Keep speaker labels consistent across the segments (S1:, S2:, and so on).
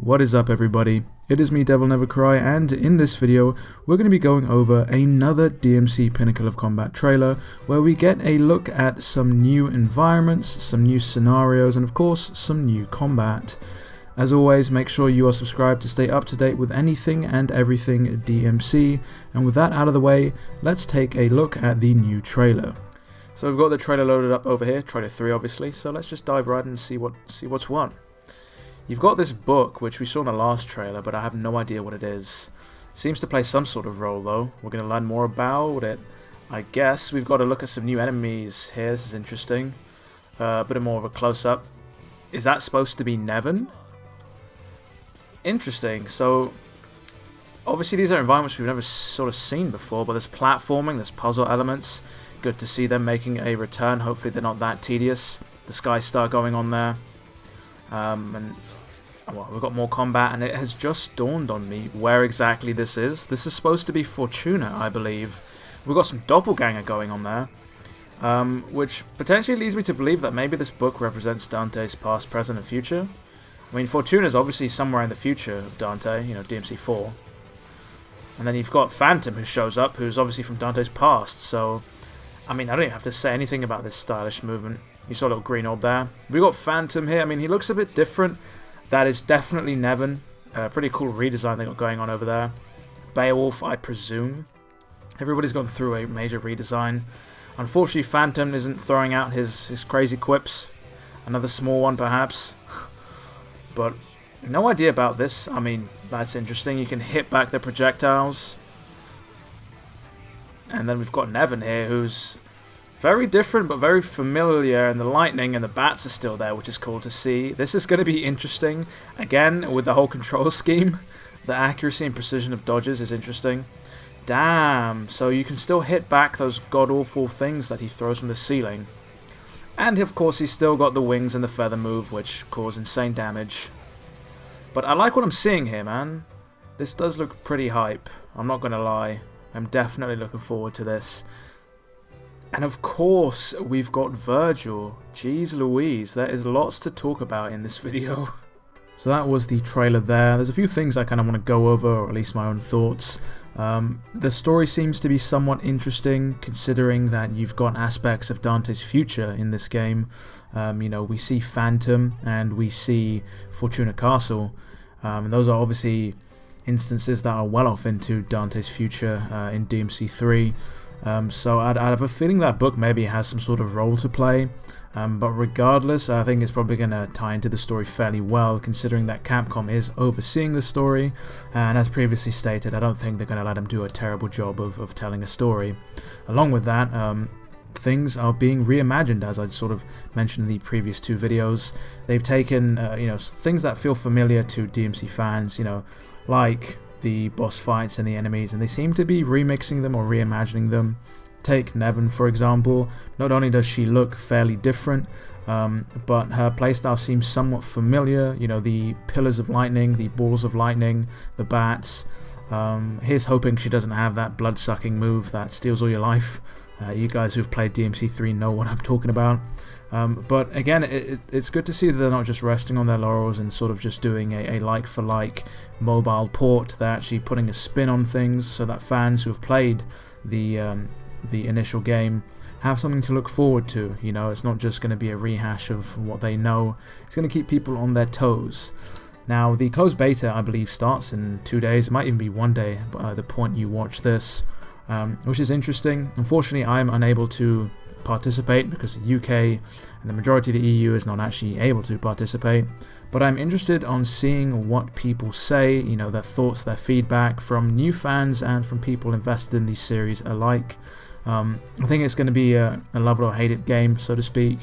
S1: What is up, everybody? It is me, DevilNeverCry, and in this video we're going to be going over another DMC Pinnacle of Combat trailer where we get a look at some new environments, some new scenarios, and of course some new combat. As always, make sure you are subscribed to stay up to date with anything and everything DMC, and with that out of the way, let's take a look at the new trailer. So we've got the trailer loaded up over here, trailer 3 obviously, so let's just dive right in and see what's what. You've got this book, which we saw in the last trailer, but I have no idea what it is. Seems to play some sort of role, though. We're going to learn more about it, I guess. We've got to look at some new enemies here. This is interesting. A bit more of a close-up. Is that supposed to be Nevin? Interesting. So, obviously these are environments we've never sort of seen before, but there's platforming, there's puzzle elements. Good to see them making a return. Hopefully they're not that tedious. The Sky Star going on there. Well, we've got more combat, and it has just dawned on me where exactly this is. This is supposed to be Fortuna, I believe. We've got some doppelganger going on there, which potentially leads me to believe that maybe this book represents Dante's past, present, and future. I mean, Fortuna is obviously somewhere in the future of Dante, you know, DMC 4. And then you've got Phantom, who shows up, who's obviously from Dante's past, so I mean, I don't even have to say anything about this stylish movement. You saw a little green orb there. We got Phantom here. I mean, he looks a bit different. That is definitely Nevin. Pretty cool redesign they got going on over there. Beowulf, I presume. Everybody's gone through a major redesign. Unfortunately, Phantom isn't throwing out his crazy quips. Another small one, perhaps. But no idea about this. I mean, that's interesting. You can hit back the projectiles. And then we've got Nevin here, who's very different but very familiar, and the lightning and the bats are still there, which is cool to see. This is going to be interesting. Again, with the whole control scheme, the accuracy and precision of dodges is interesting. Damn, so you can still hit back those god-awful things that he throws from the ceiling. And of course he's still got the wings and the feather move, which cause insane damage. But I like what I'm seeing here, man. This does look pretty hype, I'm not going to lie. I'm definitely looking forward to this. And of course, we've got Vergil. Jeez Louise, there is lots to talk about in this video. So that was the trailer there. There's a few things I kind of want to go over, or at least my own thoughts. The story seems to be somewhat interesting, considering that you've got aspects of Dante's future in this game. You know, we see Phantom and we see Fortuna Castle. And those are obviously instances that are well off into Dante's future in DMC 3. So I'd have a feeling that book maybe has some sort of role to play, but regardless, I think it's probably going to tie into the story fairly well, considering that Capcom is overseeing the story, and as previously stated, I don't think they're going to let them do a terrible job of telling a story. Along with that, things are being reimagined, as I sort of mentioned in the previous two videos. They've taken you know, things that feel familiar to DMC fans, you know, like the boss fights and the enemies, and they seem to be remixing them or reimagining them. Take Nevin, for example. Not only does she look fairly different, but her playstyle seems somewhat familiar. You know, the pillars of lightning, the balls of lightning, the bats. Here's hoping she doesn't have that blood-sucking move that steals all your life. You guys who've played DMC 3 know what I'm talking about. But again, it's good to see that they're not just resting on their laurels and sort of just doing a like-for-like mobile port. They're actually putting a spin on things so that fans who have played the initial game have something to look forward to. You know, it's not just going to be a rehash of what they know. It's going to keep people on their toes. Now, the closed beta, I believe, starts in 2 days. It might even be 1 day by the point you watch this. Which is interesting. Unfortunately, I'm unable to participate because the UK and the majority of the EU is not actually able to participate. But I'm interested on seeing what people say, you know, their thoughts, their feedback from new fans and from people invested in these series alike. I think it's going to be a love it or hate it game, so to speak.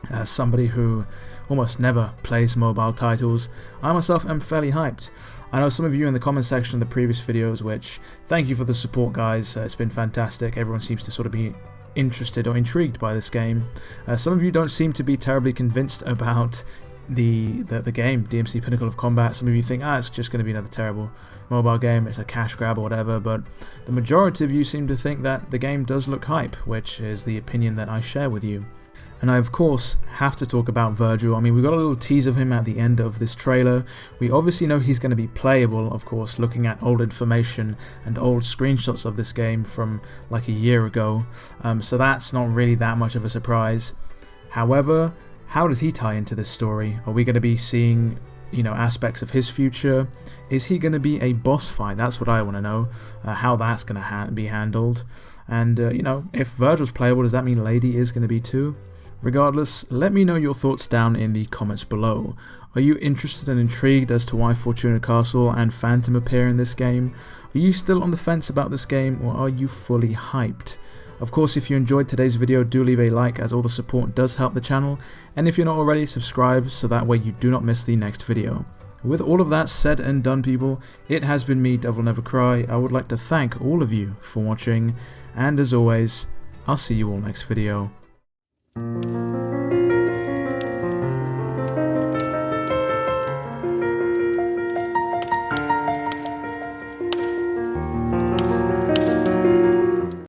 S1: As somebody who almost never plays mobile titles, I myself am fairly hyped. I know some of you in the comment section of the previous videos, which thank you for the support, guys. It's been fantastic. Everyone seems to sort of be interested or intrigued by this game. Some of you don't seem to be terribly convinced about the game, DMC Pinnacle of Combat. Some of you think, it's just going to be another terrible mobile game, it's a cash grab or whatever, but the majority of you seem to think that the game does look hype, which is the opinion that I share with you. And I of course have to talk about Vergil. I mean, we got a little tease of him at the end of this trailer. We obviously know he's going to be playable, of course, looking at old information and old screenshots of this game from like a year ago. So that's not really that much of a surprise. However, how does he tie into this story? Are we going to be seeing, aspects of his future? Is he going to be a boss fight? That's what I want to know, how that's going to be handled. And, if Vergil's playable, does that mean Lady is going to be too? Regardless, let me know your thoughts down in the comments below. Are you interested and intrigued as to why Fortuna Castle and Phantom appear in this game? Are you still on the fence about this game, or are you fully hyped? Of course, if you enjoyed today's video, do leave a like, as all the support does help the channel, and if you're not already, subscribe so that way you do not miss the next video. With all of that said and done, people, it has been me, DevilNeverCry. I would like to thank all of you for watching, and as always, I'll see you all next video.